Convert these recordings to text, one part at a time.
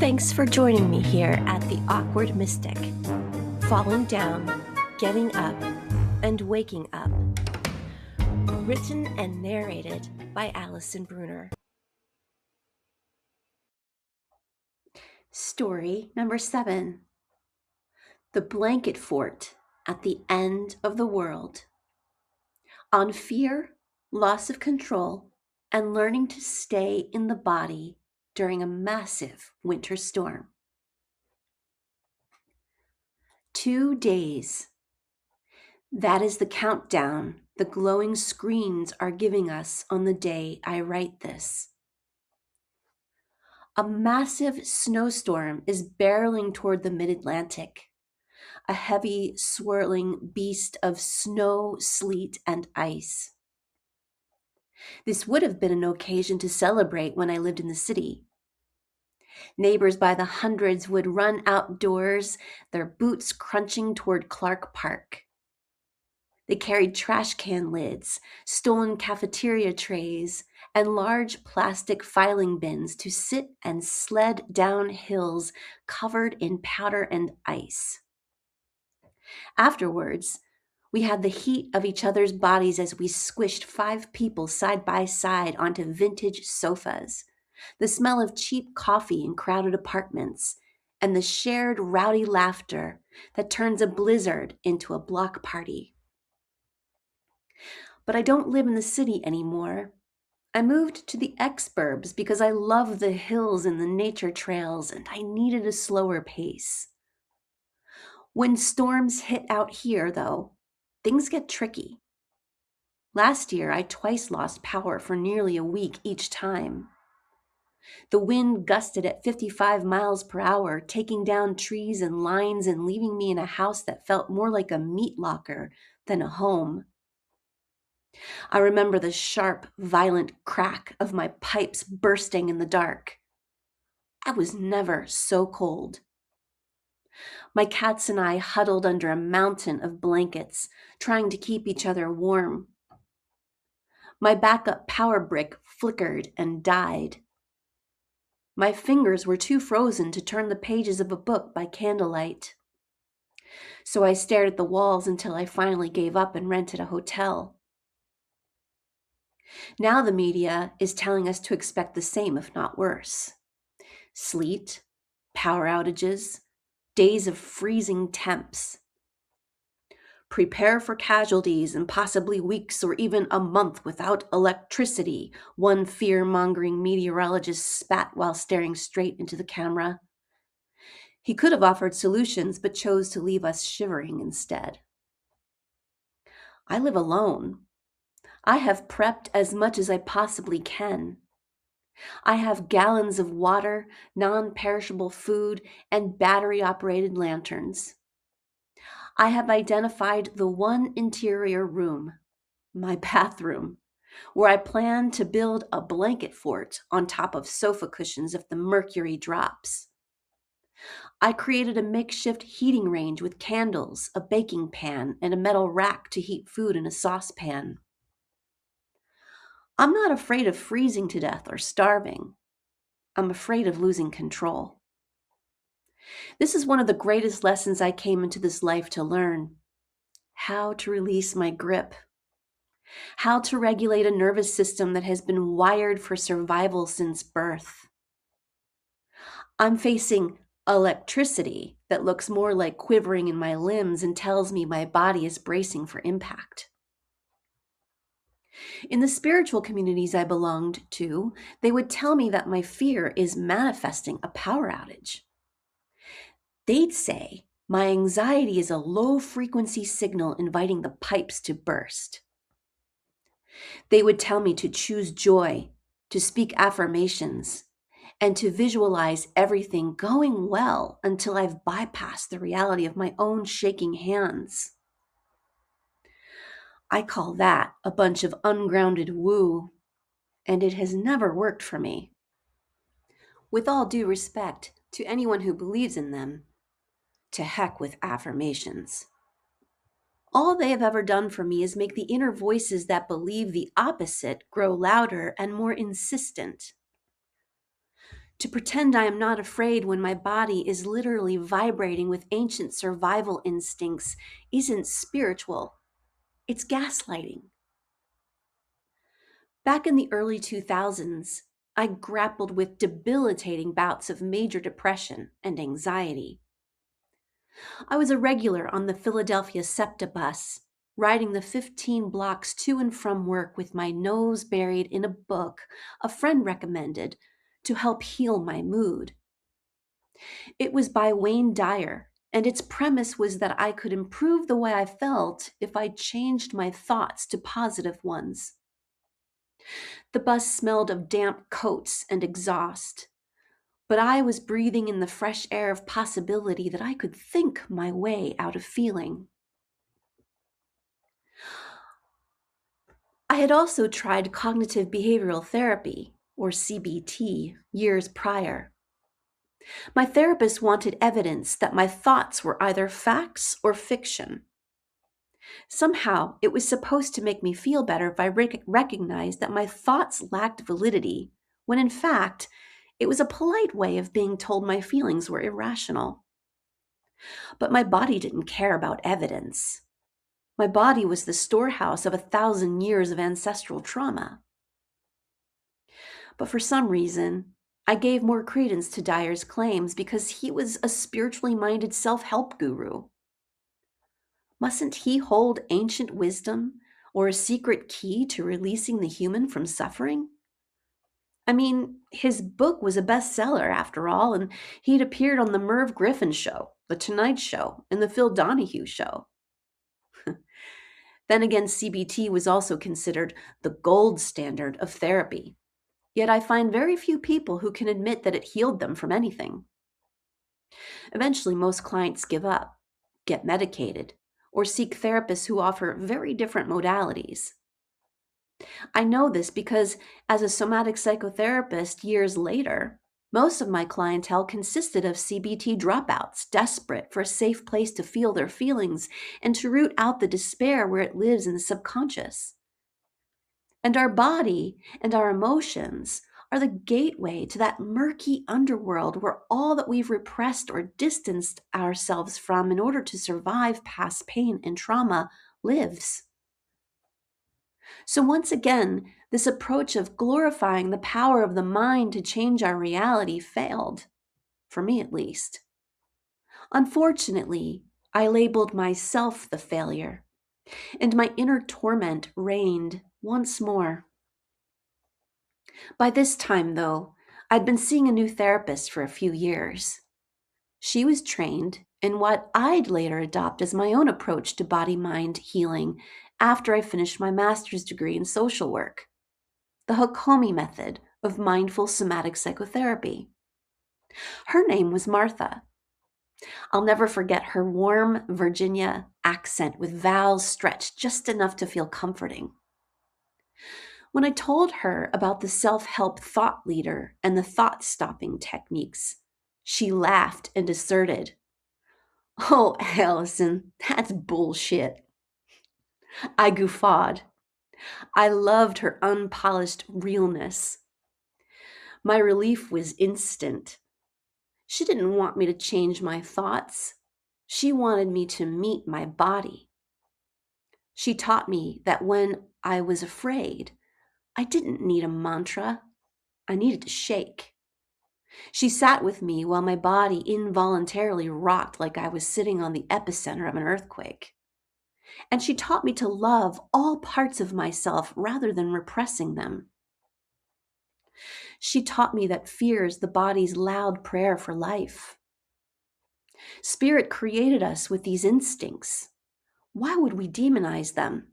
Thanks for joining me here at The Awkward Mystic. Falling down, getting up, and waking up. Written and narrated by Allison Brunner. Story number 7. The Blanket Fort at the End of the World. On fear, loss of control, and learning to stay in the body during a massive winter storm. 2 days. That is the countdown the glowing screens are giving us on the day I write this. A massive snowstorm is barreling toward the mid-Atlantic, a heavy, swirling beast of snow, sleet, and ice. This would have been an occasion to celebrate when I lived in the city. Neighbors by the hundreds would run outdoors, their boots crunching toward Clark Park. They carried trash can lids, stolen cafeteria trays, and large plastic filing bins to sit and sled down hills covered in powder and ice. Afterwards, we had the heat of each other's bodies as we squished 5 people side by side onto vintage sofas, the smell of cheap coffee in crowded apartments, and the shared rowdy laughter that turns a blizzard into a block party. But I don't live in the city anymore. I moved to the exurbs because I love the hills and the nature trails, and I needed a slower pace. When storms hit out here, though, things get tricky. Last year, I twice lost power for nearly a week each time. The wind gusted at 55 miles per hour, taking down trees and lines and leaving me in a house that felt more like a meat locker than a home. I remember the sharp, violent crack of my pipes bursting in the dark. I was never so cold. My cats and I huddled under a mountain of blankets, trying to keep each other warm. My backup power brick flickered and died. My fingers were too frozen to turn the pages of a book by candlelight. So I stared at the walls until I finally gave up and rented a hotel. Now the media is telling us to expect the same, if not worse. Sleet, power outages, days of freezing temps. Prepare for casualties and possibly weeks or even a month without electricity, one fear-mongering meteorologist spat while staring straight into the camera. He could have offered solutions, but chose to leave us shivering instead. I live alone. I have prepped as much as I possibly can. I have gallons of water, non-perishable food, and battery-operated lanterns. I have identified the one interior room, my bathroom, where I plan to build a blanket fort on top of sofa cushions if the mercury drops. I created a makeshift heating range with candles, a baking pan, and a metal rack to heat food in a saucepan. I'm not afraid of freezing to death or starving. I'm afraid of losing control. This is one of the greatest lessons I came into this life to learn. How to release my grip. How to regulate a nervous system that has been wired for survival since birth. I'm facing electricity that looks more like quivering in my limbs and tells me my body is bracing for impact. In the spiritual communities I belonged to, they would tell me that my fear is manifesting a power outage. They'd say my anxiety is a low-frequency signal inviting the pipes to burst. They would tell me to choose joy, to speak affirmations, and to visualize everything going well until I've bypassed the reality of my own shaking hands. I call that a bunch of ungrounded woo, and it has never worked for me. With all due respect to anyone who believes in them, to heck with affirmations. All they have ever done for me is make the inner voices that believe the opposite grow louder and more insistent. To pretend I am not afraid when my body is literally vibrating with ancient survival instincts isn't spiritual, it's gaslighting. Back in the early 2000s, I grappled with debilitating bouts of major depression and anxiety. I was a regular on the Philadelphia SEPTA bus, riding the 15 blocks to and from work with my nose buried in a book a friend recommended to help heal my mood. It was by Wayne Dyer, and its premise was that I could improve the way I felt if I changed my thoughts to positive ones. The bus smelled of damp coats and exhaust, but I was breathing in the fresh air of possibility that I could think my way out of feeling. I had also tried cognitive behavioral therapy, or CBT, years prior. My therapist wanted evidence that my thoughts were either facts or fiction. Somehow, it was supposed to make me feel better if I recognized that my thoughts lacked validity, when in fact, it was a polite way of being told my feelings were irrational. But my body didn't care about evidence. My body was the storehouse of 1,000 years of ancestral trauma. But for some reason, I gave more credence to Dyer's claims because he was a spiritually minded self-help guru. Mustn't he hold ancient wisdom or a secret key to releasing the human from suffering? I mean, his book was a bestseller after all, and he'd appeared on the Merv Griffin Show, The Tonight Show, and The Phil Donahue Show. Then again, CBT was also considered the gold standard of therapy. Yet I find very few people who can admit that it healed them from anything. Eventually, most clients give up, get medicated, or seek therapists who offer very different modalities. I know this because, as a somatic psychotherapist years later, most of my clientele consisted of CBT dropouts, desperate for a safe place to feel their feelings and to root out the despair where it lives in the subconscious. And our body and our emotions are the gateway to that murky underworld where all that we've repressed or distanced ourselves from in order to survive past pain and trauma lives. So once again, this approach of glorifying the power of the mind to change our reality failed, for me at least. Unfortunately, I labeled myself the failure, and my inner torment reigned once more. By this time, though, I'd been seeing a new therapist for a few years. She was trained in what I'd later adopt as my own approach to body-mind healing after I finished my master's degree in social work, the Hakomi Method of mindful somatic psychotherapy. Her name was Martha. I'll never forget her warm Virginia accent with vowels stretched just enough to feel comforting. When I told her about the self-help thought leader and the thought-stopping techniques, she laughed and asserted, "Oh, Allison, that's bullshit." I guffawed. I loved her unpolished realness. My relief was instant. She didn't want me to change my thoughts. She wanted me to meet my body. She taught me that when I was afraid, I didn't need a mantra. I needed to shake. She sat with me while my body involuntarily rocked like I was sitting on the epicenter of an earthquake. And she taught me to love all parts of myself rather than repressing them. She taught me that fear is the body's loud prayer for life. Spirit created us with these instincts. Why would we demonize them?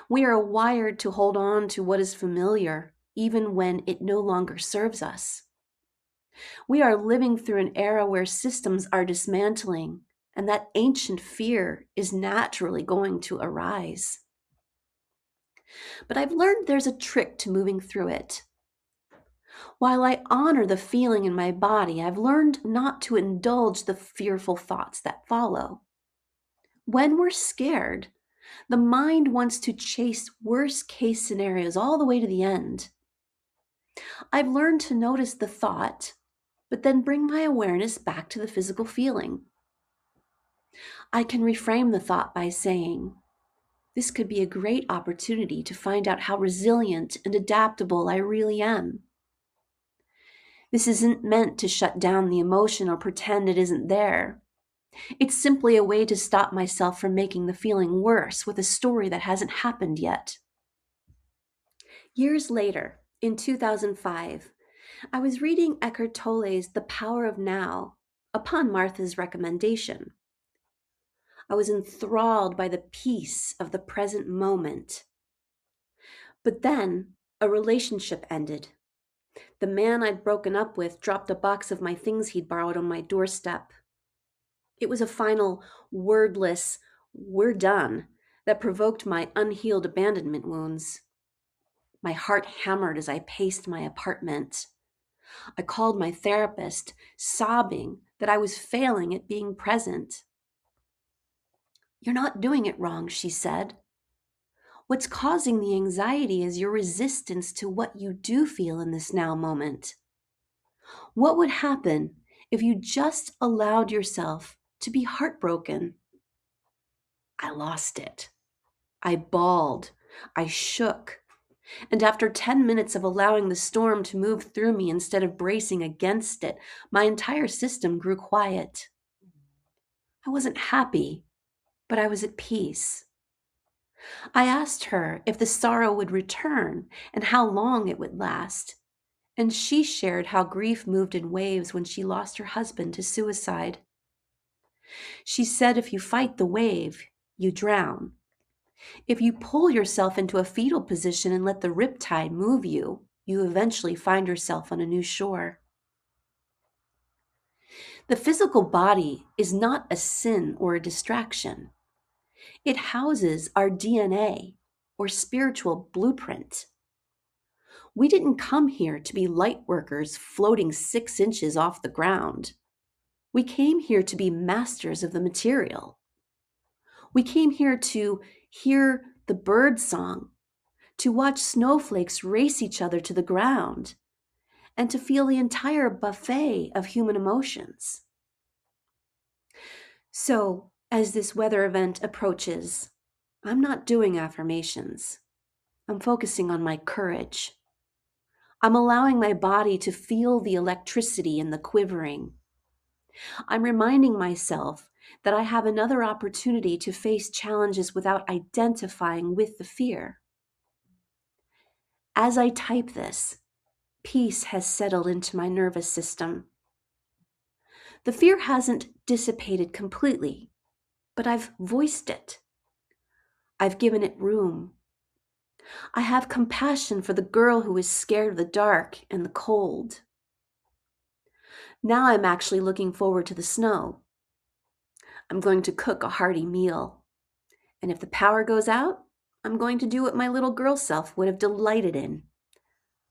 We are wired to hold on to what is familiar, even when it no longer serves us. We are living through an era where systems are dismantling, and that ancient fear is naturally going to arise. But I've learned there's a trick to moving through it. While I honor the feeling in my body, I've learned not to indulge the fearful thoughts that follow. When we're scared, the mind wants to chase worst-case scenarios all the way to the end. I've learned to notice the thought, but then bring my awareness back to the physical feeling. I can reframe the thought by saying, this could be a great opportunity to find out how resilient and adaptable I really am. This isn't meant to shut down the emotion or pretend it isn't there. It's simply a way to stop myself from making the feeling worse with a story that hasn't happened yet. Years later, in 2005, I was reading Eckhart Tolle's The Power of Now upon Martha's recommendation. I was enthralled by the peace of the present moment. But then a relationship ended. The man I'd broken up with dropped a box of my things he'd borrowed on my doorstep. It was a final, wordless, "we're done," that provoked my unhealed abandonment wounds. My heart hammered as I paced my apartment. I called my therapist, sobbing that I was failing at being present. "You're not doing it wrong," she said. "What's causing the anxiety is your resistance to what you do feel in this now moment. What would happen if you just allowed yourself to be heartbroken?" I lost it. I bawled. I shook. And after 10 minutes of allowing the storm to move through me instead of bracing against it, my entire system grew quiet. I wasn't happy, but I was at peace. I asked her if the sorrow would return and how long it would last, and she shared how grief moved in waves when she lost her husband to suicide. She said if you fight the wave, you drown. If you pull yourself into a fetal position and let the riptide move you, you eventually find yourself on a new shore. The physical body is not a sin or a distraction. It houses our DNA, or spiritual blueprint. We didn't come here to be light workers floating 6 inches off the ground. We came here to be masters of the material. We came here to hear the bird song, to watch snowflakes race each other to the ground, and to feel the entire buffet of human emotions. So, as this weather event approaches, I'm not doing affirmations. I'm focusing on my courage. I'm allowing my body to feel the electricity and the quivering. I'm reminding myself that I have another opportunity to face challenges without identifying with the fear. As I type this, peace has settled into my nervous system. The fear hasn't dissipated completely, but I've voiced it. I've given it room. I have compassion for the girl who is scared of the dark and the cold. Now I'm actually looking forward to the snow. I'm going to cook a hearty meal. And if the power goes out, I'm going to do what my little girl self would have delighted in.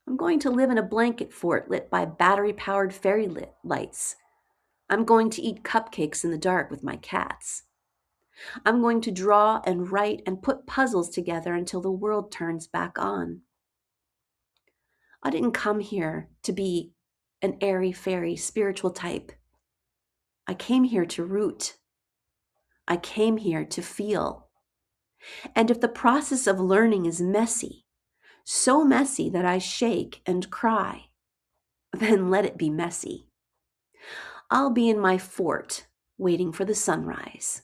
I'm going to live in a blanket fort lit by battery-powered fairy lights. I'm going to eat cupcakes in the dark with my cats. I'm going to draw and write and put puzzles together until the world turns back on. I didn't come here to be an airy-fairy spiritual type. I came here to root. I came here to feel. And if the process of learning is messy, so messy that I shake and cry, then let it be messy. I'll be in my fort waiting for the sunrise.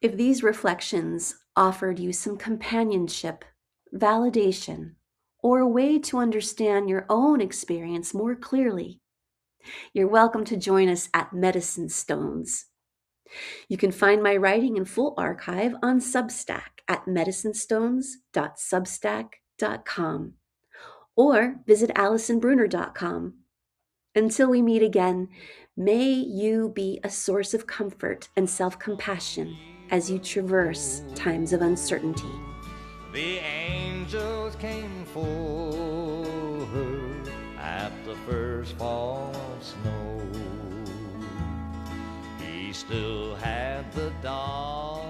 If these reflections offered you some companionship, validation, or a way to understand your own experience more clearly, you're welcome to join us at Medicine Stones. You can find my writing in full archive on Substack at medicinestones.substack.com or visit AllisonBrunner.com. Until we meet again, may you be a source of comfort and self-compassion as you traverse times of uncertainty. The angels came for her at the first fall of snow. He still had the dog